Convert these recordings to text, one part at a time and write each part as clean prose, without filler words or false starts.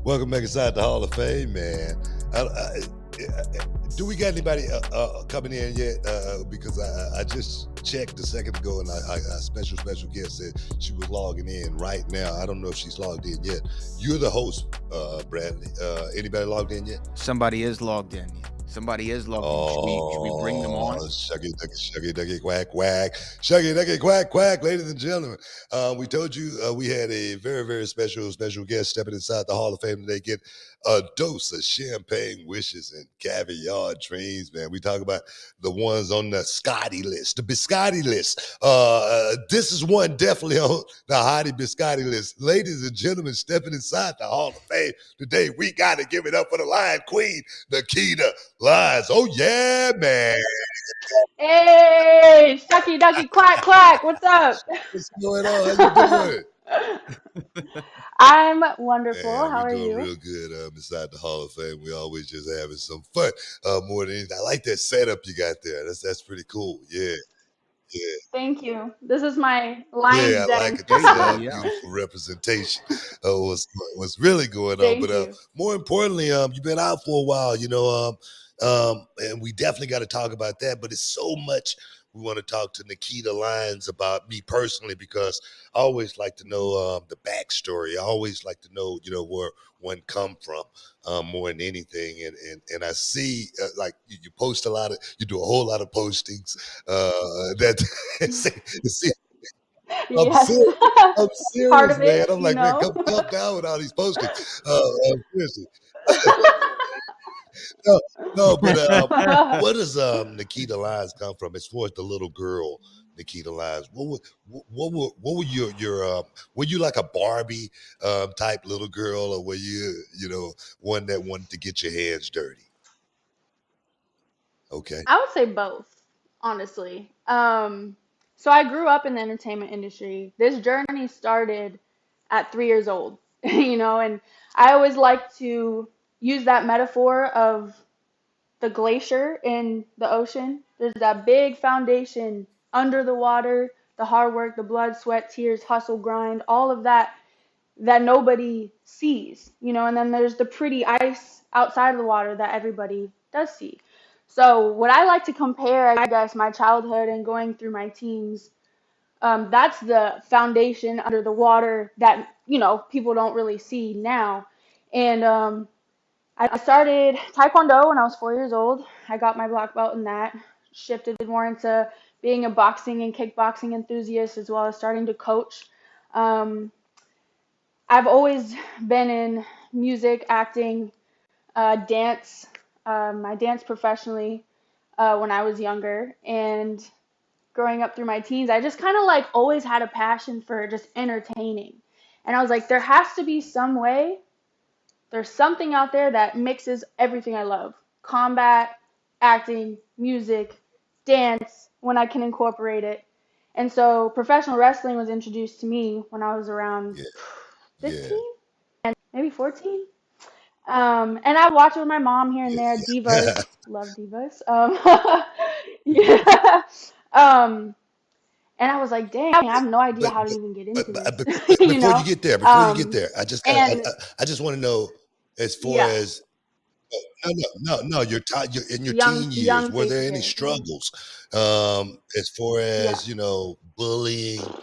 Welcome back inside the Hall of Fame, man. Do we got anybody coming in yet? Because I just checked a second ago, and a special guest said she was logging in right now. I don't know if she's logged in yet. You're the host, Bradley. Anybody logged in yet? Somebody is logged in. Somebody is logged in. Should we bring them on? Shucky ducky quack quack, shucky ducky quack quack, ladies and gentlemen. We told you we had a very special guest stepping inside the Hall of Fame today. Get a dose of champagne wishes and caviar dreams, man. We talk about the ones on the Scotty list, the biscotti list. This is one definitely on the Hottie biscotti list. Ladies and gentlemen, stepping inside the Hall of Fame today, we got to give it up for the Lion Queen, Nikkita Lyons. Oh yeah, man. Hey, Shucky Ducky Quack Quack, what's up? What's going on? How you doing? I'm wonderful. Man, How we're are doing you? real good inside the Hall of Fame. We always just having some fun more than anything. I like that setup you got there. That's pretty cool. Yeah, yeah. Thank you. This is my Yeah, lion's I like den. it. There This you is go. a Yeah. beautiful representation of what's really going on. Thank But you. more importantly, you've been out for a while, and we definitely got to talk about that. But it's so much we want to talk to Nikkita Lyons about, me personally, because I always like to know the backstory. I always like to know, where one come from more than anything. And I see like you post a lot of, you do a whole lot of postings that see, I'm Yes. serious. I'm Part serious, of man. it, I'm like, man, come down with all these postings. Seriously. No, no, but where does Nikkita Lyons come from? As far as the little girl, Nikkita Lyons, what were were you like a Barbie type little girl, or were you, one that wanted to get your hands dirty? Okay. I would say both, honestly. So I grew up in the entertainment industry. This journey started at 3 years old, and I always like to use that metaphor of the glacier in the ocean. There's that big foundation under the water, the hard work, the blood, sweat, tears, hustle, grind, all of that nobody sees, and then there's the pretty ice outside of the water that everybody does see. So what I like to compare, I guess, my childhood and going through my teens, that's the foundation under the water that, people don't really see now. And I started Taekwondo when I was 4 years old. I got my black belt in that, shifted more into being a boxing and kickboxing enthusiast as well as starting to coach. Um, I've always been in music, acting, dance. I danced professionally when I was younger, and growing up through my teens, I just kind of like always had a passion for just entertaining. And I was like, there has to be some way, there's something out there that mixes everything I love: combat, acting, music, dance, when I can incorporate it. And so professional wrestling was introduced to me when I was around Yeah, yeah, 15, maybe 14. And I watch it with my mom here and there. yeah. Divas, love divas. Yeah. Um, and I was like, dang, I have no idea but how to even get into this, you before you know? get there, Um, and I just want to know, as far yeah, as no, you're in your young, teen years. young Were face there of any hair. struggles, as far Yeah. as bullying,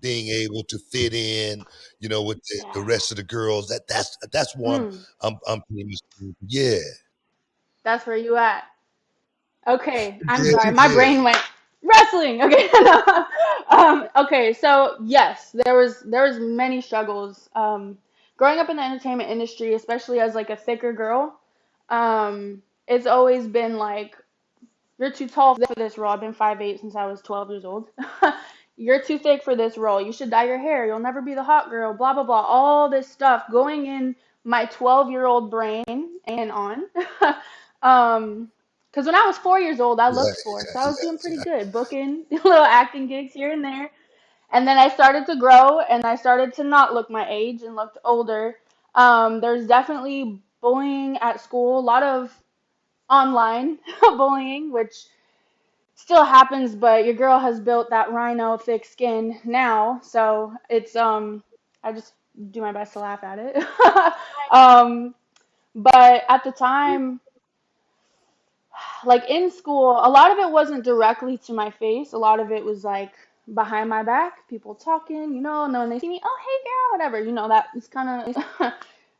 being able to fit in, with the Yeah. rest of the girls? That's one. Mm, I'm pretty much, yeah, that's where you at. Okay, I'm yeah, sorry. My yeah, brain went wrestling. Okay. Okay, so yes, there was many struggles. Growing up in the entertainment industry, especially as like a thicker girl, it's always been like, you're too tall for this role. I've been 5'8" since I was 12 years old. You're too thick for this role. You should dye your hair. You'll never be the hot girl. Blah blah blah. All this stuff going in my 12-year-old brain and on. um, because when I was 4 years old, I yeah, looked sports. So I was doing pretty good, booking little acting gigs here and there. And then I started to grow, and I started to not look my age and looked older. There's definitely bullying at school. A lot of online bullying, which still happens, but your girl has built that rhino thick skin now. So it's I just do my best to laugh at it. um, but at the time, like in school, a lot of it wasn't directly to my face. A lot of it was like behind my back, people talking, and then when they see me, oh hey girl, whatever, that it's kind of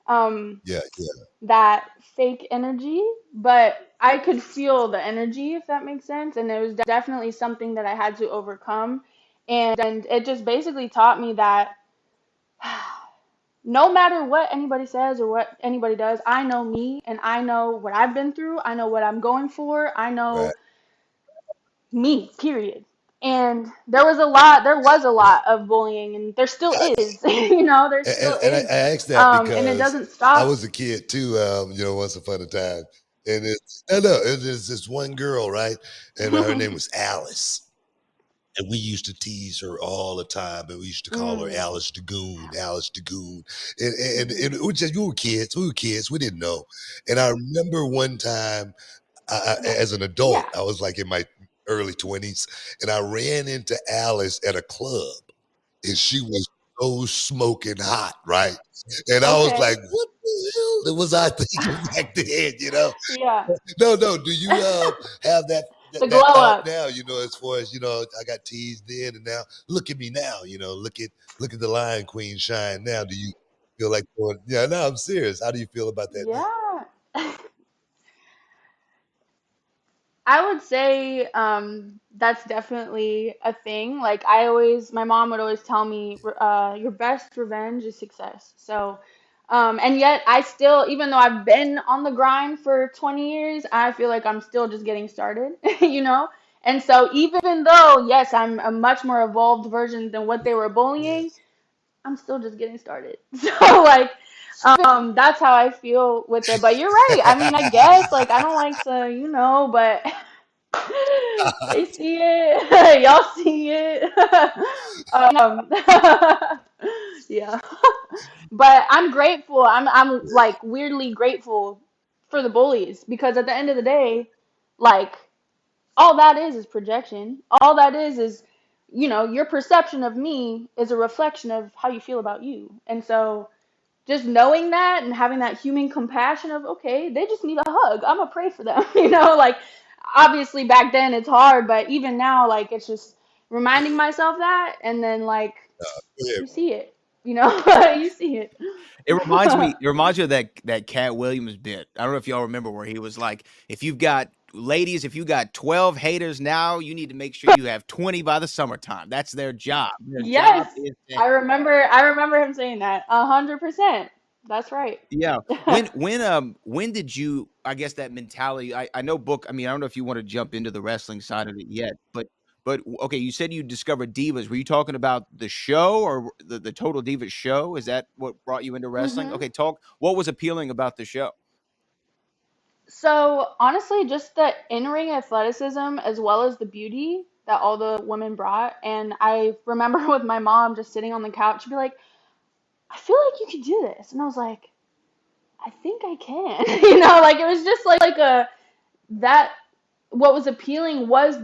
um Yeah, yeah, that fake energy, but I could feel the energy, if that makes sense, and it was definitely something that I had to overcome, and it just basically taught me that no matter what anybody says or what anybody does, I know me and I know what I've been through. I know what I'm going for. I right, know me, period. And there was a lot of bullying, and there still is. There still and I is. asked that And it because doesn't I stop. was a kid too. Once upon a time, and it's I know it's this one girl, right, and her name was Alice. And we used to tease her all the time, and we used to call her Mm. Alice the Goon, Alice. Alice the Goon. And Mhm. it was just, we were kids, we didn't know. And I remember one time, as an Yeah. adult, I was like in my early 20s, and I ran into Alice at a club, and she was so smoking hot, right? And I was like, Okay. what the hell was I thinking back then? Yeah. No, no. Do you have The that glow thought up. now? As far as I got teased then, and now look at me now. Look at the Lion Queen shine now. Do you feel like going? Yeah, no, I'm serious. How do you feel about that now? Yeah. I would say that's definitely a thing. Like my mom would always tell me, your best revenge is success. So, and yet I still, even though I've been on the grind for 20 years, I feel like I'm still just getting started, you know? And so even though, yes, I'm a much more evolved version than what they were bullying, Yes. I'm still just getting started. So like, that's how I feel with it. But you're right. I mean, I guess like I don't like to, but they see it. Y'all see it. um, yeah. But I'm grateful. I'm like weirdly grateful for the bullies because at the end of the day, like all that is projection. All that is your perception of me is a reflection of how you feel about you. And so just knowing that and having that human compassion of, okay, they just need a hug. I'm gonna pray for them. Like obviously back then it's hard, but even now, like it's just reminding myself that, and then like Yeah. you see it, you see it. It reminds me of that Cat Williams bit. I don't know if y'all remember where he was like, if you got 12 haters now, you need to make sure you have 20 by the summertime. That's their job. Their job Yes, is to I remember him saying that 100%. That's right. Yeah. When did you I guess that mentality I know book I mean, I don't know if you wanna jump into the wrestling side of it yet, but okay, you said you discovered Divas. Were you talking about the show or the Total Divas show? Is that what brought you into wrestling? hmm Okay, talk what was appealing about the show? So honestly, just the in-ring athleticism as well as the beauty that all the women brought. And I remember with my mom just sitting on the couch, she'd be like, I feel like you could do this. And I was like, I think I can. Like it was just like that what was appealing was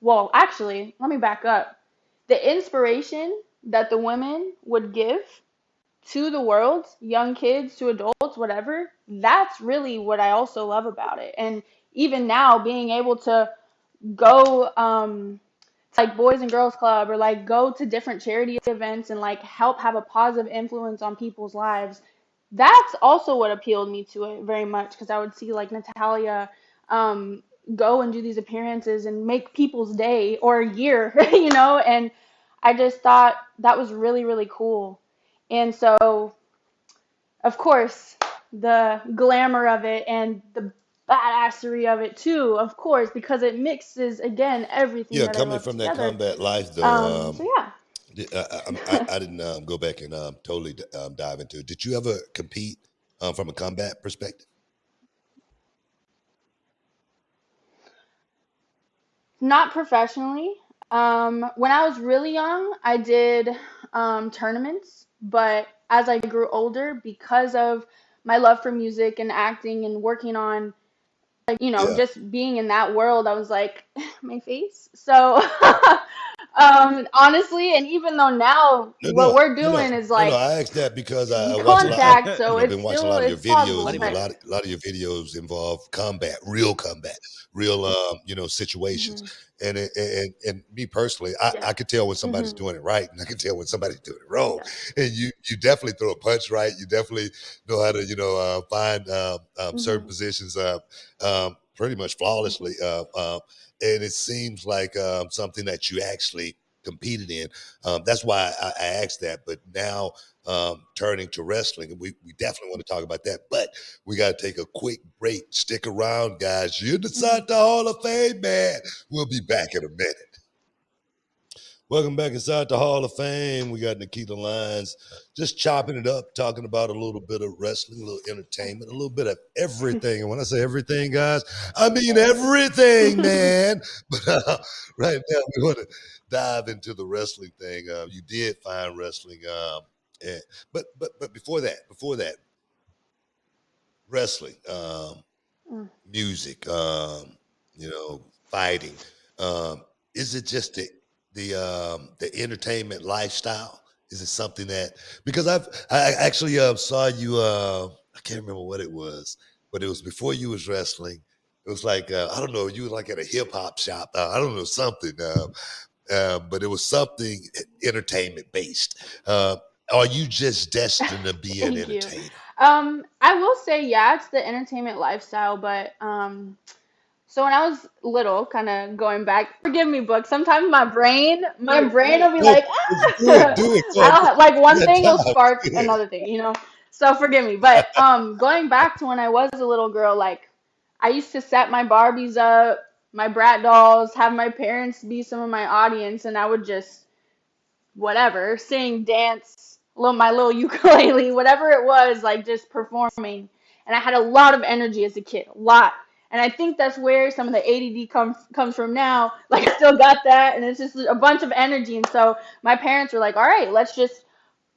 well, actually, let me back up. The inspiration that the women would give to the world, young kids to adults, whatever, that's really what I also love about it. And even now, being able to go to like Boys and Girls Club or like go to different charity events and like help have a positive influence on people's lives, that's also what appealed me to it very much because I would see like Natalia um, go and do these appearances and make people's day or year, and I just thought that was really, really cool. And so, of course, the glamour of it and the badassery of it too, of course, because it mixes again everything Yeah, that I coming love from that together. combat life, though, So I yeah. didn't go back and totally dive into it. Did you ever compete from a combat perspective? Not professionally. When I was really young, I did tournaments, but as I grew older, because of my love for music and acting and working on like Yeah. just being in that world, I was like my face. So Honestly, and even though now No, what no, we're no, no, doing is no, no. like I asked that because I watch a lot. contact, so Been it's watching a still lot of your it's videos, plausible, Money and a but maker. lot of your videos involve combat, real, situations. hmm And me personally, I yes, can tell when somebody's hmm doing it right, and I can tell when somebody's doing it wrong. yes, And you definitely throw a punch right. You definitely know how to find certain hmm positions pretty much thank flawlessly. you. And it seems like something that you actually competed in. That's why I asked that. But now turning to wrestling, and we definitely want to talk about that. But we got to take a quick break. Stick around, guys. You're hmm inside the Hall of Fame, man. We'll be back in a minute. Welcome back inside the Hall of Fame. We got Nikkita Lyons just chopping it up, talking about a little bit of wrestling, a little entertainment, a little bit of everything. And when I say everything, guys, I mean everything, man. But right now, we want to dive into the wrestling thing. You did find wrestling, and, but before that, wrestling. Mm. Music, fighting. Um, is it just the entertainment lifestyle? Is it something that because I actually saw you I can't remember what it was, but it was before you was wrestling. It was like I don't know, you were like at a hip hop shop. I don't know something, but it was something entertainment based. Are you just destined to be an Thank you. entertainer? I will say, yeah, it's the entertainment lifestyle, but so when I was little, kind of going back, forgive me, book. Sometimes my brain will be No, like, do it. Go ahead. I'll, like You one got thing will time. spark Good. another thing. So forgive me, but going back to when I was a little girl, like I used to set my Barbies up, my brat dolls, have my parents be some of my audience, and I would just whatever, sing, dance, my little ukulele, whatever it was, like just performing. And I had a lot of energy as a kid, a lot. And I think that's where some of the ADD comes from now. Like I still got that, and it's just a bunch of energy. And so my parents were like, "All right, let's just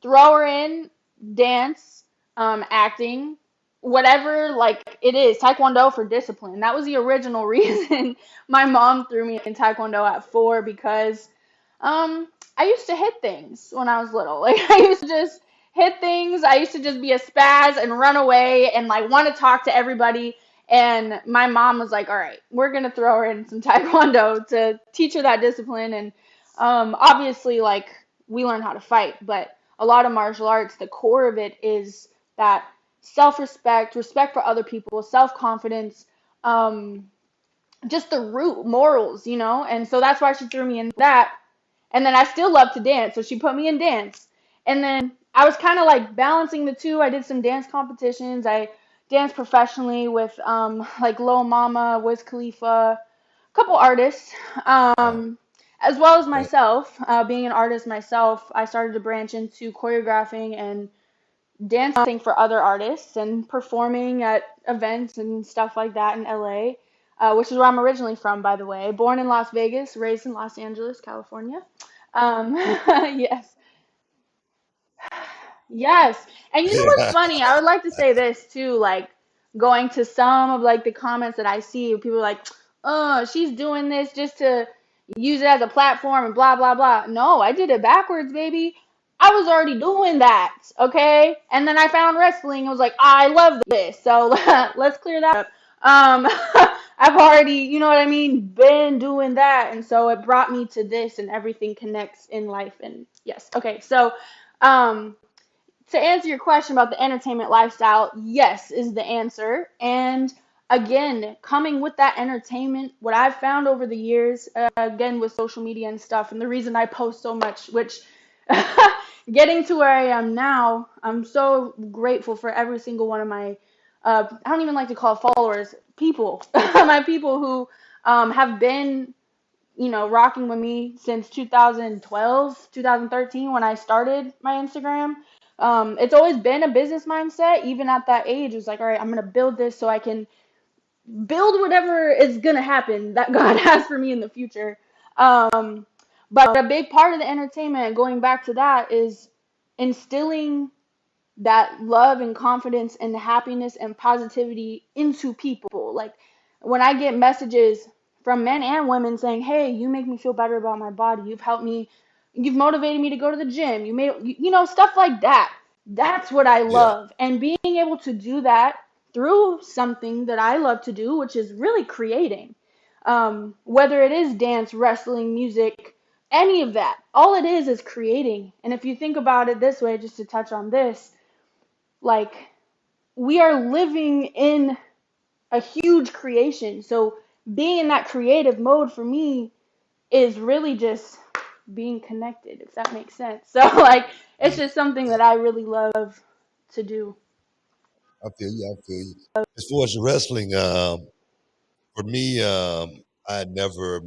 throw her in dance, acting, whatever like it is, taekwondo for discipline." That was the original reason my mom threw me in taekwondo at 4 because I used to hit things when I was little. Like I used to just hit things. I used to just be a spaz and run away and like want to talk to everybody. And my mom was like, "All right, we're gonna throw her in some taekwondo to teach her that discipline." And obviously, like we learn how to fight, but a lot of martial arts, the core of it is that self-respect, respect for other people, self-confidence, um, just the root morals. And so that's why she threw me in that. And then I still love to dance, so she put me in dance. And then I was kind of like balancing the two. I did some dance competitions. I danced professionally with like Lil Mama, Wiz Khalifa, a couple artists, Wow. as well as That- myself. Being an artist myself, I started to branch into choreographing and dancing for other artists and performing at events and stuff like that in LA, which is where I'm originally from, by the way. Born in Las Vegas, raised in Los Angeles, California. Yes. Yes. And you know what's Yeah. funny? I would like to say this too, like going to some of like the comments that I see, people are like, "Oh, she's doing this just to use it as a platform and blah blah blah." No, I did it backwards, baby. I was already doing that, okay? And then I found wrestling. I was like, I love this. So let's clear that up. Um, I've already, you know what I mean, been doing that, and so it brought me to this, and everything connects in life. And yes, okay. So, um, to answer your question about the entertainment lifestyle, yes is the answer. And again, coming with that entertainment, what I've found over the years, again with social media and stuff, and the reason I post so much, which getting to where I am now, I'm so grateful for every single one of my, I don't even like to call followers, people, my people who have been rocking with me since 2012, 2013 when I started my Instagram. It's always been a business mindset. Even at that age, it was like, all right, I'm going to build this so I can build whatever is going to happen that God has for me in the future. But a big part of the entertainment, going back to that, is instilling that love and confidence and happiness and positivity into people. Like when I get messages from men and women saying, "Hey, you make me feel better about my body. You've helped me, you've motivated me to go to the gym. Stuff like that." That's what I Yeah. love. And being able to do that through something that I love to do, which is really creating. Whether it is dance, wrestling, music, any of that, all it is creating. And if you think about it this way, just to touch on this, like, we are living in a huge creation. So being in that creative mode for me is really just being connected, if that makes sense. So like, it's Yeah. just something that I really love to do. I feel you. I feel you. As far as wrestling, for me, I never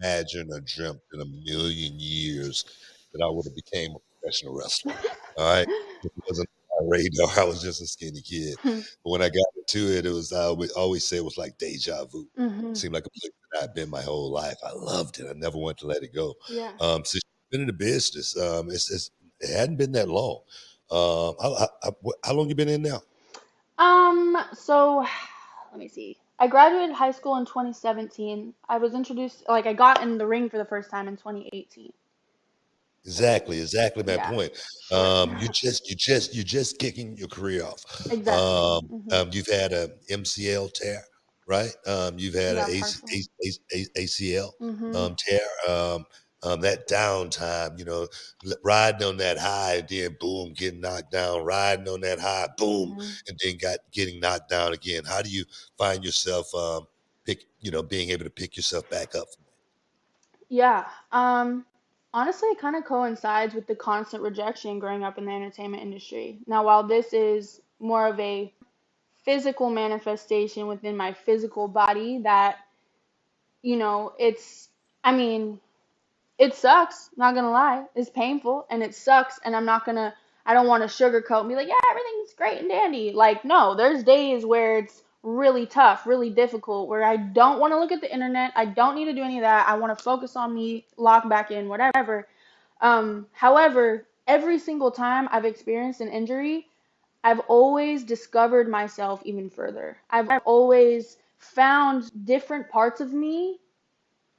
imagined or dreamt in a million years that I would have became a professional wrestler. All right, it wasn't on my radar. I was just a skinny kid. But when I got into it, it was I would always say it was like deja vu. Mhm. Seemed like a place that I'd been my whole life. I loved it. I never wanted to let it go. Yeah. Since you've been in the business, it hadn't been that long. How long you been in now? So let me see. I graduated high school in 2017. I was introduced, like, I got in the ring for the first time in 2018. So, Exactly my yeah, point. short. You're just kicking your career off. Exactly. Mhm. You've had a MCL tear, right? You've had a Yeah, partially. ACL Mhm. tear. That downtime, riding on that high, and then boom, getting knocked down. Riding on that high, boom, Mhm. and then getting knocked down again. How do you find yourself being able to pick yourself back up? Yeah. Honestly, it kind of coincides with the constant rejection growing up in the entertainment industry. Now, while this is more of a physical manifestation within my physical body, that, it's, I mean, it sucks, not gonna lie. It's painful and it sucks, and I don't want to sugarcoat and be like, yeah, everything's great and dandy. Like, no, there's days where it's really tough, really difficult, where I don't want to look at the internet. I don't need to do any of that. I want to focus on me, lock back in, whatever. However, every single time I've experienced an injury, I've always discovered myself even further. I've always found different parts of me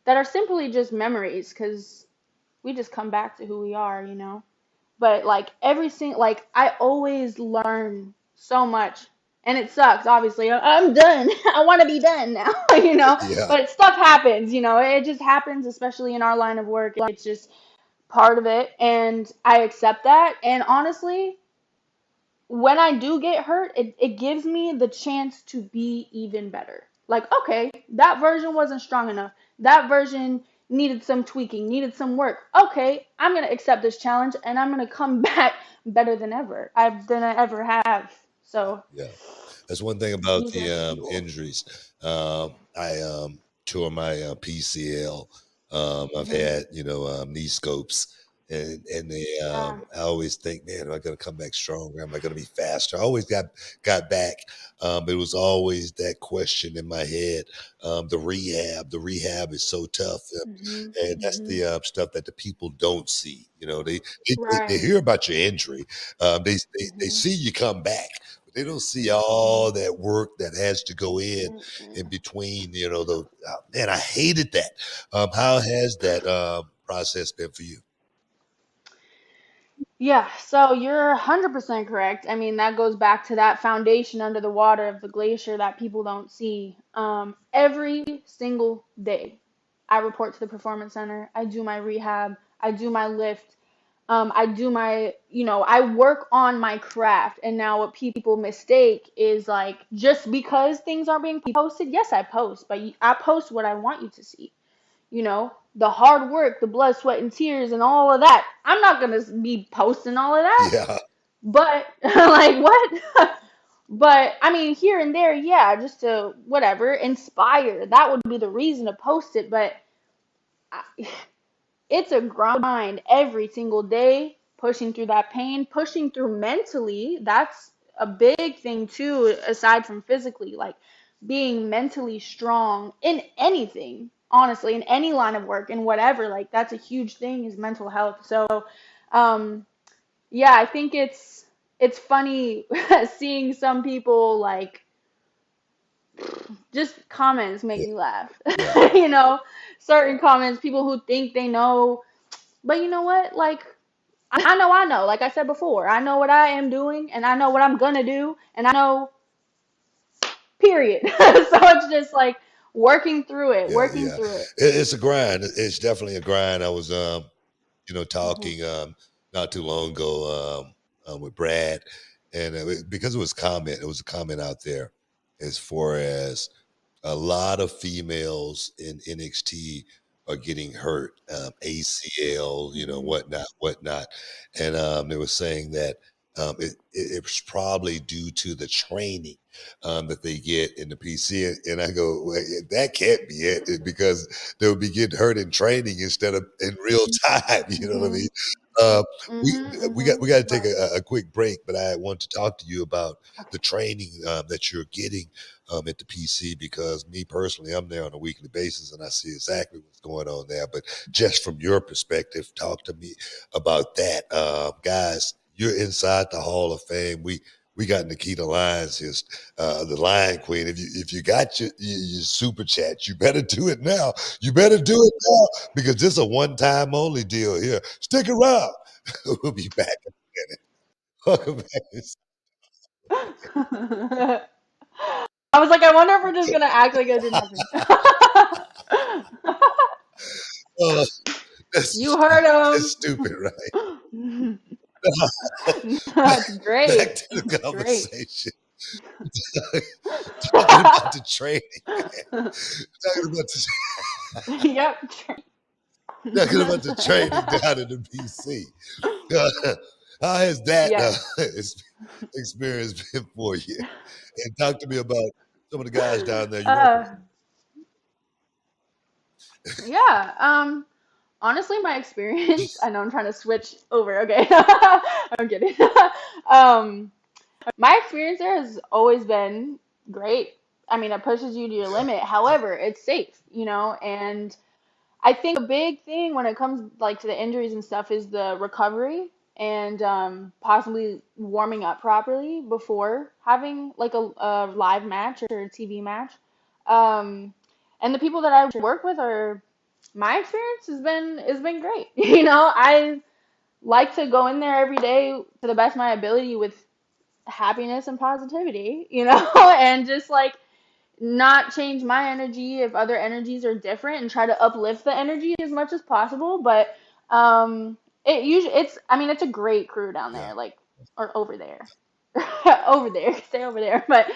that are simply just memories, because we just come back to who we are. But like, every single, like, I always learn so much, and it sucks. Obviously, I'm done. I want to be done now. Yeah, But stuff happens. It just happens, especially in our line of work. It's just part of it, and I accept that. And honestly, when I do get hurt, it gives me the chance to be even better. Like, okay, that version wasn't strong enough. That version needed some tweaking, needed some work. Okay, I'm going to accept this challenge, and I'm going to come back better than I ever have. So, yeah. That's one thing about use it the as fuel. injuries. I tore my PCL. I've Hmm. had knee scopes, and Yeah. I always think, man, am I going to come back stronger? Am I going to be faster? I always got back, but it was always that question in my head. The rehab is so tough, Hmm. and that's Hmm. the stuff that the people don't see. They Right. hear about your injury. They Hmm. see you come back, but they don't see all that work that has to go in Mm-mm. between. Man, I hated that. How has that process been for you? Yeah, so you're 100% correct. I mean, that goes back to that foundation under the water of the glacier that people don't see. Every single day, I report to the performance center. I do my rehab. I do my lift. I do I work on my craft. And now what people mistake is, like, just because things aren't being posted, yes, I post, but I post what I want you to see. The hard work, the blood, sweat, and tears, and all of that. I'm not gonna be posting all of that, Yeah, but like, what? But I mean, here and there, yeah, just to whatever inspire. That would be the reason to post it. But I, it's a grind every single day, pushing through that pain, pushing through mentally. That's a big thing too, aside from physically, like being mentally strong in anything, honestly, in any line of work, and whatever. Like, that's a huge thing, is mental health. So, um, yeah, I think it's funny seeing some people, like, just comments make yeah, me laugh. yeah, you know, certain comments, people who think they know, but you know what? Like, I know. Like I said before, I know what I am doing, and I know what I'm gonna do, and I know, period. So it's just like working through it, yeah, working yeah. through it. It's a grind. It's definitely a grind. I was Hmm. talking not too long ago with Brad, and because it was a comment out there as far as a lot of females in NXT are getting hurt, ACL, Hmm. whatnot, whatnot, and they were saying that it was probably due to the training that they get in the PC, and I go, well, that can't be because they would be getting hurt in training instead of in real time. You know what I Hmm. mean? Uh, we Hmm. we got to take Right. a quick break, but I want to talk to you about the Okay. training that you're getting at the PC because me personally, I'm there on a weekly basis and I see exactly what's going on there. But just from your perspective, talk to me about that, guys. You're inside the Hall of Fame. We got Nikkita Lyons here, the Lion Queen. If you got your super chat, you better do it now. You better do it now because this is a one time only deal here. Stick around. We'll be back in a minute. Welcome back. I was like, I wonder if we're just gonna act like it didn't happen. Oh, You that's, heard that's him. stupid, right? That's Back great. to the That's great. conversation. Talking about the training, man. Talking about the Yep. talking about the training down in the PC. How has that Yes. experience been for you? And talk to me about some of the guys down there you work with. Uh, yeah. Honestly, my experience. I know I'm trying to switch over. Okay. I'm kidding. um, my experience there has always been great. I mean, it pushes you to your limit. However, it's safe, and I think a big thing when it comes like to the injuries and stuff is the recovery and possibly warming up properly before having like a live match or a TV match. Um, and the people that I work with are my experience has been great. I like to go in there every day to the best of my ability with happiness and positivity, and just like not change my energy if other energies are different and try to uplift the energy as much as possible. But I mean it's a great crew down Yeah. there, like, or over there. Over there, stay over there. But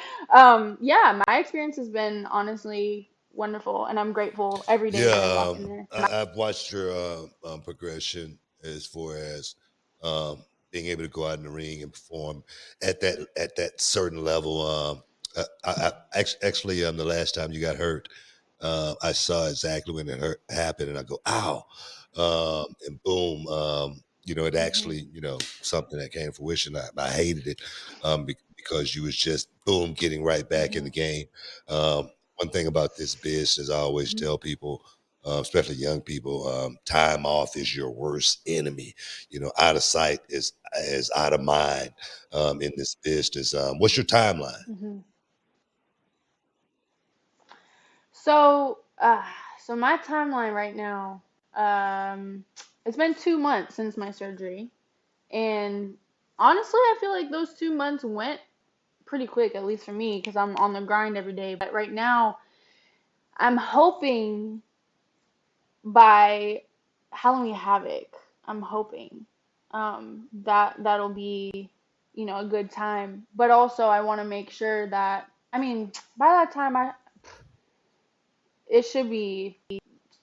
yeah, my experience has been honestly wonderful and I'm grateful every day that I walk Yeah, in there. I've watched your progression as far as being able to go out in the ring and perform at that certain level. Actually, the last time you got hurt, I saw exactly when it happened, and I go, "Ow!" And boom, it Hmm. actually, something that came to fruition. I hated it because you was just boom getting right back in Hmm. the game. One thing about this business, I always Hmm. tell people, especially young people, time off is your worst enemy. Out of sight is out of mind in this business. What's your timeline? Hmm. So, so my timeline right now, um, it's been 2 months since my surgery. And honestly, I feel like those 2 months went pretty quick, at least for me, because I'm on the grind every day. But right now, I'm hoping by Halloween Havoc, I'm hoping that that'll be, a good time. But also, I want to make sure that, I mean, by that time, it should be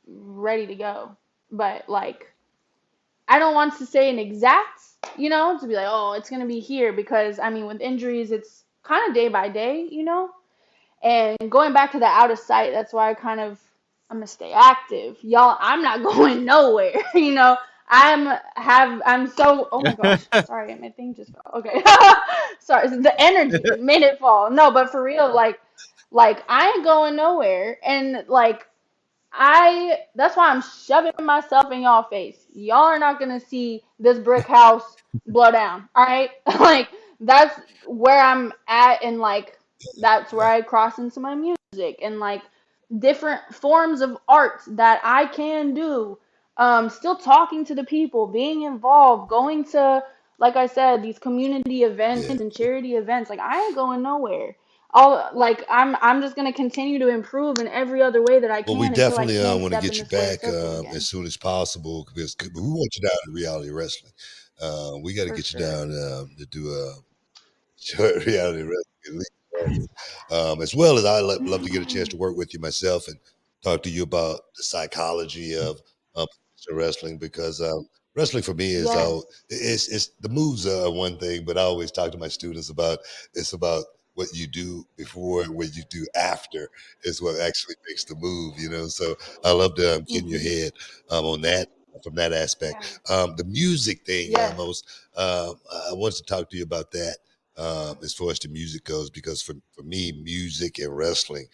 ready to go. But like, I don't want to say an exact, to be like, oh, it's gonna be here because I mean, with injuries, it's kind of day by day. And going back to the out of sight, that's why I'm gonna stay active, y'all. I'm not going nowhere. I'm so. Oh my gosh, sorry, my thing just fell. Okay, sorry, the energy made it fall. No, but for real, like I ain't going nowhere, and like that's why I'm shoving myself in y'all face. Y'all are not gonna see this brick house blow down. All right, like that's where I'm at, and like that's where I cross into my music. and like different forms of art that I can do. Still talking to the people, being involved, going to, like I said, these community events Yeah. and charity events. Like I ain't going nowhere. I'm just gonna continue to improve in every other way that I Well, we can until I definitely can want to step in get the you square back circle as again. soon as possible because we want you down in reality wrestling. We got to For get you sure. down to do a short reality wrestling at least once. As well as I love to get a chance to work with you myself and talk to you about the psychology of wrestling because wrestling for me is Yes. it's the moves are one thing, but I always talk to my students about it's about what you do before and what you do after is what actually makes the move, you know. So I love to get in your Mhm. head on that from that aspect. Yeah. The music thing, Yes. most I wanted to talk to you about that as far as the music goes, because for me, music and wrestling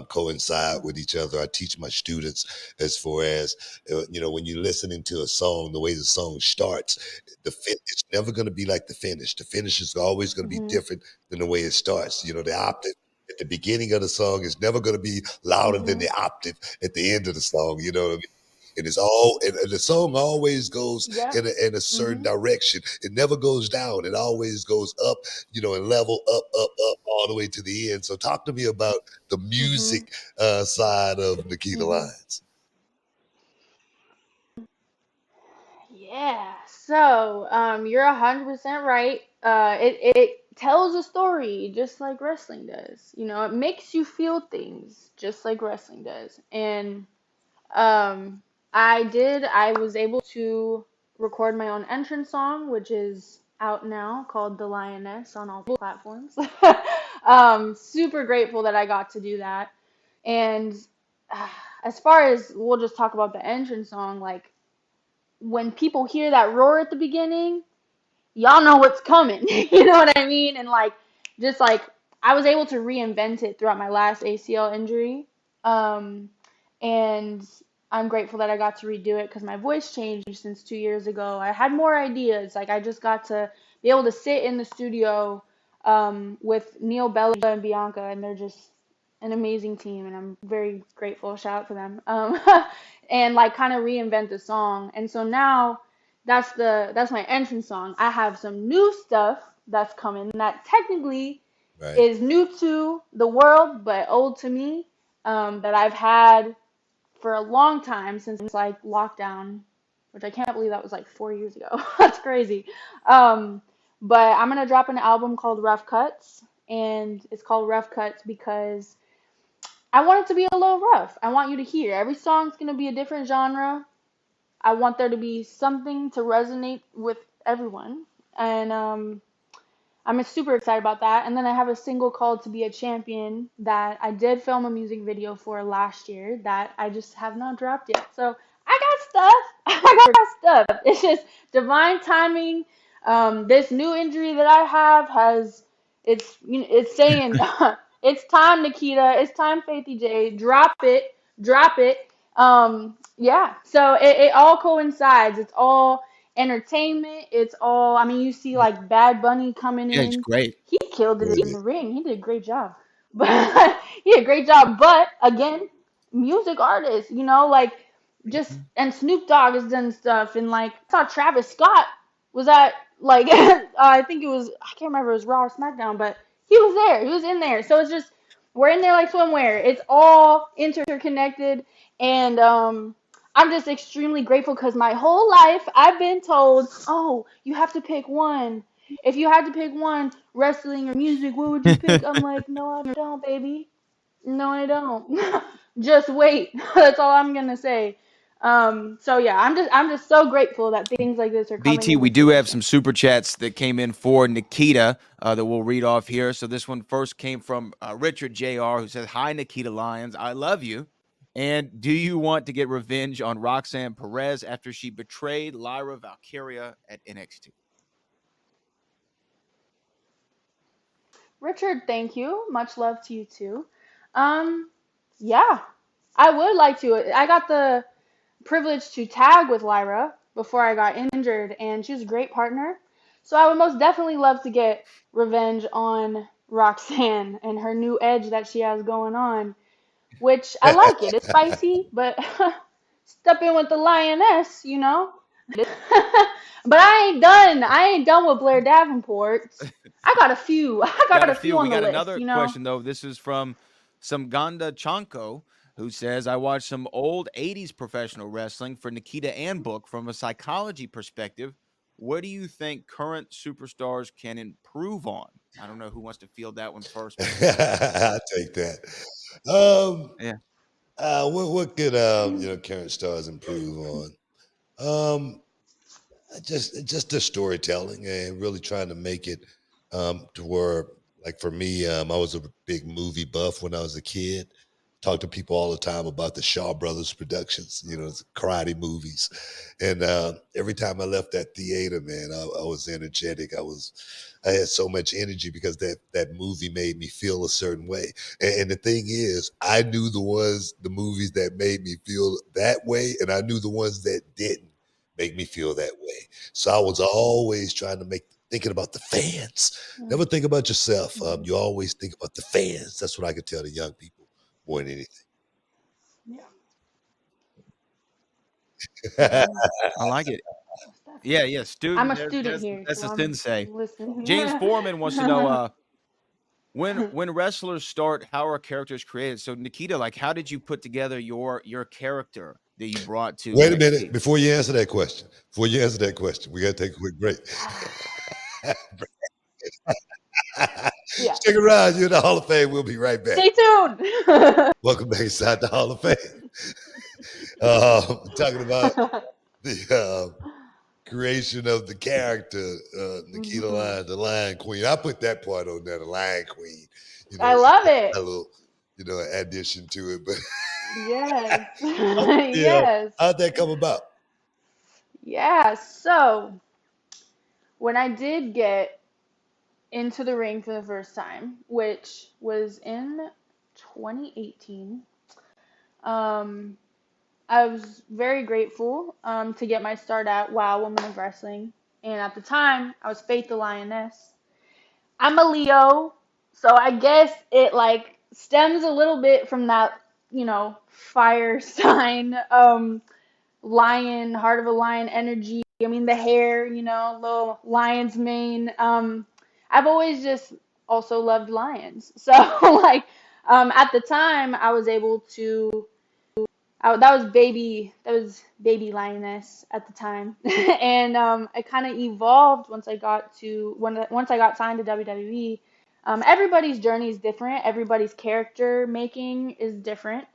coincide with each other. I teach my students as far as, when you're listening to a song, the way the song starts, it's never going to be like the finish. The finish is always going to be Mhm. different than the way it starts. You know, the octave at the beginning of the song is never going to be louder than Mhm. the octave at the end of the song. You know what I mean? And the song always goes Yep. in a certain Mhm. direction. It never goes down. It always goes up, and level up all the way to the end. So talk to me about the Mhm. music side of Nikkita Mhm. Lyons. Yeah. So, you're 100% right. It tells a story just like wrestling does. You know, it makes you feel things just like wrestling does. And um, I was able to record my own entrance song, which is out now, called The Lioness on all platforms. Super grateful that I got to do that. And uh, as far as we'll just talk about the entrance song, like when people hear that roar at the beginning, y'all know what's coming. You know what I mean? And like, just like, I was able to reinvent it throughout my last ACL injury. Um, and I'm grateful that I got to redo it because my voice changed since 2 years ago. I had more ideas. Like, I just got to be able to sit in the studio with Neil Bella and Bianca, and they're just an amazing team, and I'm very grateful. Shout out to them. And like, kind of reinvent the song. And so now that's my entrance song. I have some new stuff that's coming that technically Right. is new to the world but old to me, that I've had for a long time since like lockdown, which I can't believe that was like 4 years ago. That's crazy. Um, but I'm gonna drop an album called Rough Cuts, and it's called Rough Cuts because I want it to be a little rough. I want you to hear every song's gonna be a different genre. I want there to be something to resonate with everyone. And I'm super excited about that. And then I have a single called To Be a Champion that I did film a music video for last year that I just have not dropped yet. So I got stuff. I got stuff. It's just divine timing. This new injury that I have it's saying it's time, Nikkita. It's time, Faithy J. Drop it. Drop it. Yeah. So it all coincides. It's all entertainment. It's all, I mean, you see like Bad Bunny coming Yeah, it's in. great. He killed it in Really. the ring. He did a great job. But he did a great job. But again, music artists, like just, Mhm. and Snoop Dogg has done stuff. And like, I saw Travis Scott was at, like, I think it was, I can't remember, it was Raw or SmackDown, but he was there. He was in there. So it's just, we're in there like swimwear. It's all interconnected. And I'm just extremely grateful because my whole life I've been told, oh, you have to pick one. If you had to pick one, wrestling or music, what would you pick? I'm like, no, I don't, baby. No, I don't. Just wait. That's all I'm gonna say. So yeah, I'm just so grateful that things like this are coming BT, we into do have fruition. some super chats that came in for Nikkita that we'll read off here. So this one first came from Richard Jr., who says, "Hi, Nikkita Lyons, I love you. And do you want to get revenge on Roxanne Perez after she betrayed Lyra Valkyria at NXT?" Richard, thank you. Much love to you too. Um, yeah, I would like to. I got the privilege to tag with Lyra before I got injured, and she was a great partner. So I would most definitely love to get revenge on. Roxanne and her new edge that she has going on, which I like it. It's spicy, but step in with the lioness, you know. But I ain't done. I ain't done with Blair Davenport. I got a few. I got Got a a few few. on We the got list, another you know. question though. This is from some Ganda Chanko, who says, "I watched some old '80s professional wrestling for Nikkita and Book from a psychology perspective. What do you think current superstars can improve on?" I don't know who wants to field that one first, but I take that. Um, yeah, what could current stars improve on? Um, just the storytelling and really trying to make it to where, like for me, I was a big movie buff when I was a kid. Talked to people all the time about the Shaw Brothers productions, it's karate movies, and every time I left that theater, man, I was energetic. I had so much energy because that movie made me feel a certain way. And the thing is, I knew the movies that made me feel that way, and I knew the ones that didn't make me feel that way. So I was always trying to thinking about the fans. Never think about yourself. Mm-hmm. You always think about the fans. That's what I could tell the young people more than Yeah. anything. Mm-hmm. I like it. Most Yeah, definitely. yeah, I'm student. a student here, That's so a I'm sensei. listening. James Foreman wants to know, when wrestlers start, how are characters created? So Nikita, like, how did you put together your character that you brought to Wait a minute. NXT? Before you answer that question, we got to take a quick break. Yeah. Stick around. You're in the Hall of Fame. We'll be right back. Stay tuned. Welcome back inside the Hall of Fame. Talking about the creation of the character, Nikkita Hmm. Lyons, the Lion Queen. I put that part on there, the Lion Queen. You I know, love it. a little, addition to it. But Yes. yeah, Yes. how'd that come about? Yeah. So when I did get into the ring for the first time, which was in 2018, um, I was very grateful to get my start at Wow Women of Wrestling. And at the time, I was Faith the Lioness. I'm a Leo, so I guess it like stems a little bit from that, fire sign, lion, heart of a lion energy. I mean, the hair, little lion's mane. I've always just also loved lions. So, like, at the time, I was able to. That was baby lioness at the time, and it kind of evolved once I got signed to WWE. Everybody's journey is different. Everybody's character making is different,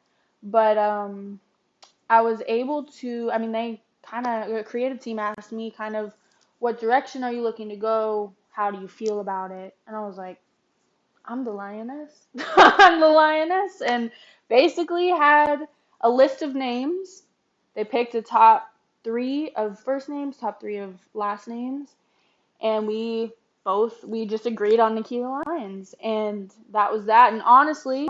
but I was able to. I mean, they kind of the creative team asked me kind of, what direction are you looking to go? How do you feel about it? And I was like, I'm the lioness. I'm the lioness. And basically had a list of names. They picked the top three of first names, top three of last names, and we just agreed on Nikkita Lyons, and that was that. And honestly,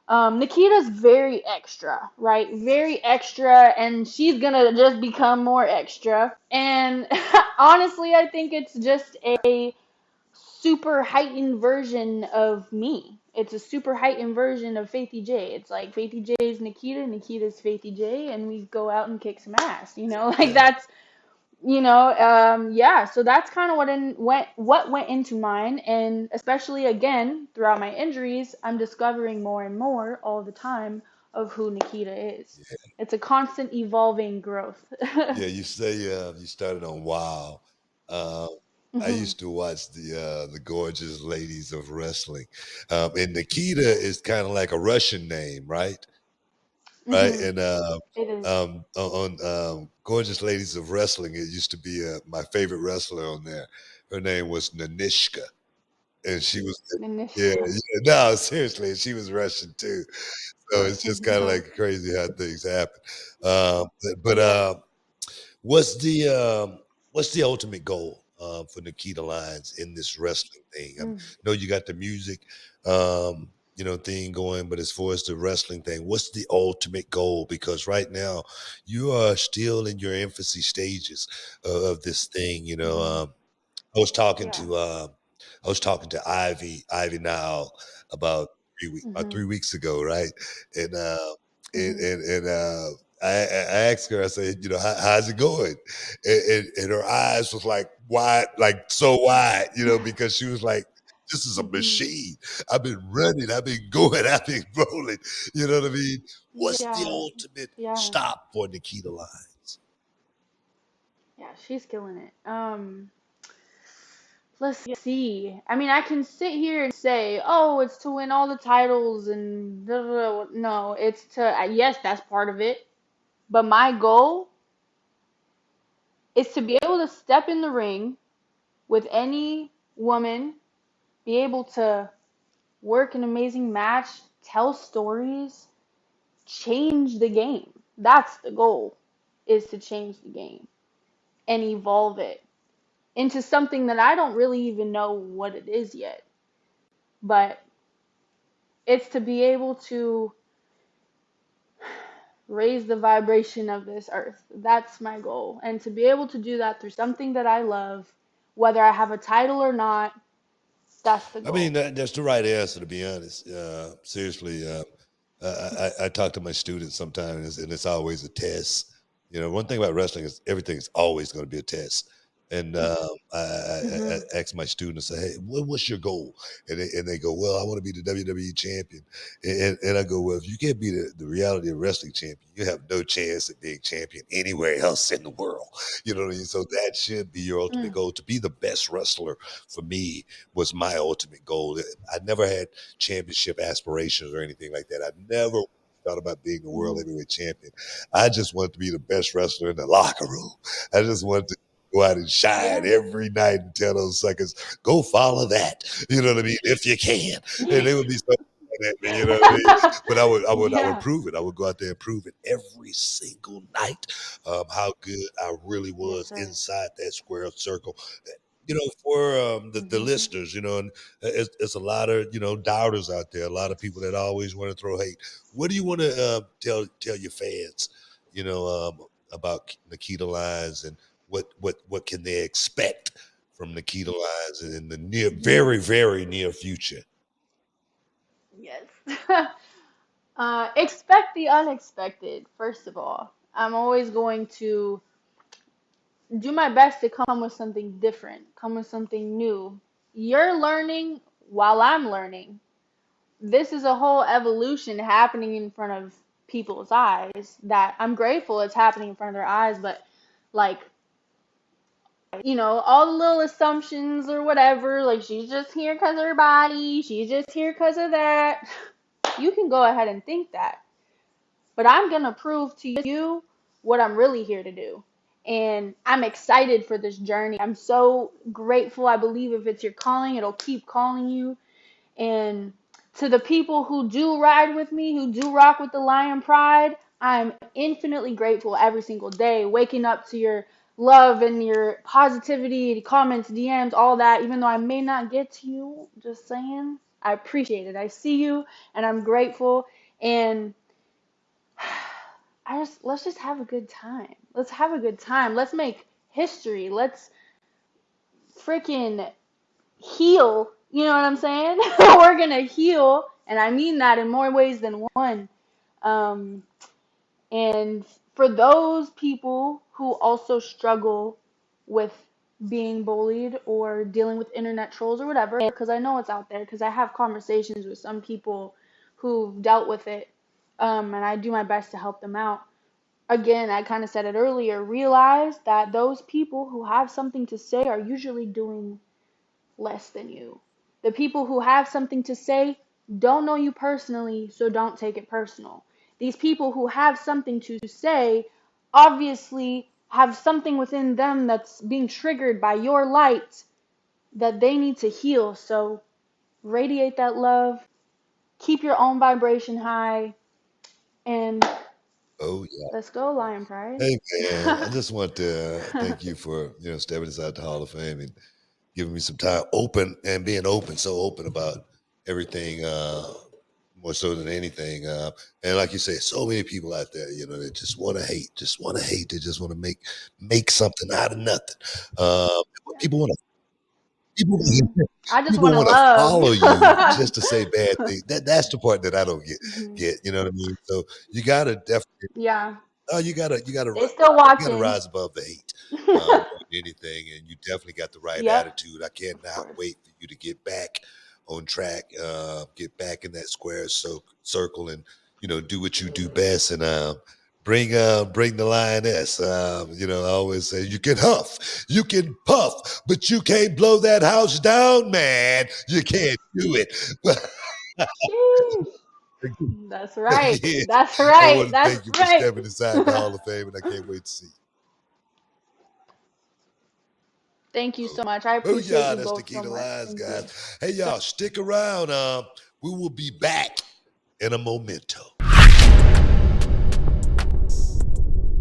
Nikita's very extra, right? Very extra, and she's gonna just become more extra. And honestly, I think it's just a super heightened version of me. It's a super heightened version of Faithy J. It's like Faithy J is Nikkita, Nikkita's Faithy J, and we go out and kick some ass. Like Yeah. that's yeah. So that's kind of what went into mine, and especially again throughout my injuries, I'm discovering more and more all the time of who Nikkita is. It's a constant evolving growth. Yeah, you say you started on Wow. Uh, I Hmm. used to watch the gorgeous ladies of wrestling, and Nikita is kind of like a Russian name, right? Right, Hmm. and It is. on gorgeous ladies of wrestling, it used to be my favorite wrestler on there. Her name was Nanishka, and she was yeah, Nishka. yeah, no, seriously, she was Russian too. So it's just kind of like crazy how things happen. But Yeah. What's the what's the ultimate goal for Nikkita Lyons in this wrestling thing? I Mm. know you got the music, thing going, but as far as the wrestling thing, what's the ultimate goal? Because right now you are still in your infancy stages of this thing. Hmm. I was talking Yeah. to I was talking to Ivy now about about Mhm. 3 weeks ago, right? And Mhm. I asked her, I said, you know, how's it going? And her eyes was like wide, like so wide, you know, because she was like, this is a Mhm. machine. I've been running, I've been going, I've been rolling. You know what I mean? What's the Yeah. ultimate Yeah. stop for Nikkita Lyons? Yeah, she's killing it. Let's see. I mean, I can sit here and say, "Oh, it's to win all the titles and blah, blah, blah." No, it's to yes, that's part of it. But my goal is to be able to step in the ring with any woman, be able to work an amazing match, tell stories, change the game. That's the goal, is to change the game and evolve it into something that I don't really even know what it is yet. But it's to be able to raise the vibration of this earth. That's my goal. And to be able to do that through something that I love, whether I have a title or not, that's the I mean, goal. that's the right answer, to be honest. Seriously, I talk to my students sometimes, and it's always a test. You know, one thing about wrestling is everything is always going to be a test. And I Mhm. ask my students, say, "Hey, what's your goal?" And they go, "Well, I want to be the WWE champion." And I go, "Well, if you can't be the reality of wrestling champion, you have no chance at being champion anywhere else in the world." You know what I mean? So that should be your ultimate Mm. goal, to be the best wrestler. For me, was my ultimate goal. I never had championship aspirations or anything like that. I never thought about being the world Mhm. heavyweight champion. I just wanted to be the best wrestler in the locker room. I just wanted to go out and shine Yeah. every night and tell those suckers, go follow that. You know what I mean? If you can. And they would be so mad at me, you know what I mean? But I would Yeah. prove it. I would go out there and prove it every single night, how good I really Yes, was sir. inside that square circle. You know, for the Mhm. listeners, you know, and it's a lot of, you know, doubters out there, a lot of people that always want to throw hate. What do you want to tell your fans, you know, about Nikkita Lyons, and what can they expect from Nikkita Lyons in the near, Mhm. very, very near future? Yes. Expect the unexpected, first of all. I'm always going to do my best to come with something different, come with something new. You're learning while I'm learning. This is a whole evolution happening in front of people's eyes that I'm grateful it's happening in front of their eyes, but like, all the little assumptions or whatever, like she's just here because of her body, she's just here because of that. You can go ahead and think that. But I'm going to prove to you what I'm really here to do. And I'm excited for this journey. I'm so grateful. I believe if it's your calling, it'll keep calling you. And to the people who do ride with me, who do rock with the Lion Pride, I'm infinitely grateful every single day, waking up to your love and your positivity, comments, DMs, all that. Even though I may not get to you, just saying, I appreciate it. I see you and I'm grateful. And let's just have a good time. Let's have a good time. Let's make history. Let's freaking heal. You know what I'm saying? We're gonna heal, and I mean that in more ways than one. Um, and for those people who also struggle with being bullied or dealing with internet trolls or whatever, because I know it's out there, because I have conversations with some people who've dealt with it, and I do my best to help them out. Again, I kind of said it earlier, realize that those people who have something to say are usually doing less than you. The people who have something to say don't know you personally, so don't take it personal. These people who have something to say obviously have something within them that's being triggered by your light that they need to heal. So radiate that love, keep your own vibration high, and Oh yeah. let's go, Lion Pride. Hey man, I just want to thank you for, you know, stepping inside the Hall of Fame and giving me some time, open and being open, so open about everything, more so than anything. And like you say, so many people out there, you know, that just want to hate, just want to hate. They just want to make something out of nothing. Yeah. People want to People, I just people want to want to love. follow you just to say bad things. That's the part that I don't get. Mhm. Get you know what I mean? So you gotta definitely. Yeah, Oh, they still you gotta watching. rise above the hate more than anything, and you definitely got the right Yep, attitude. I of cannot course. wait for you to get back on track, get back in that square circle, and do what you do best, and bring the lioness. I always say you can huff, you can puff, but you can't blow that house down, man. You can't do it. Sheesh. That's right. Again, That's I right. want to That's thank you for right. stepping inside the Hall of Fame, and I can't wait to see you. Thank you Oh, so much. I appreciate booyah, you that's both so Nikkita much. Lyons, Thank you. guys. Hey, y'all, stick around. We will be back in a momento.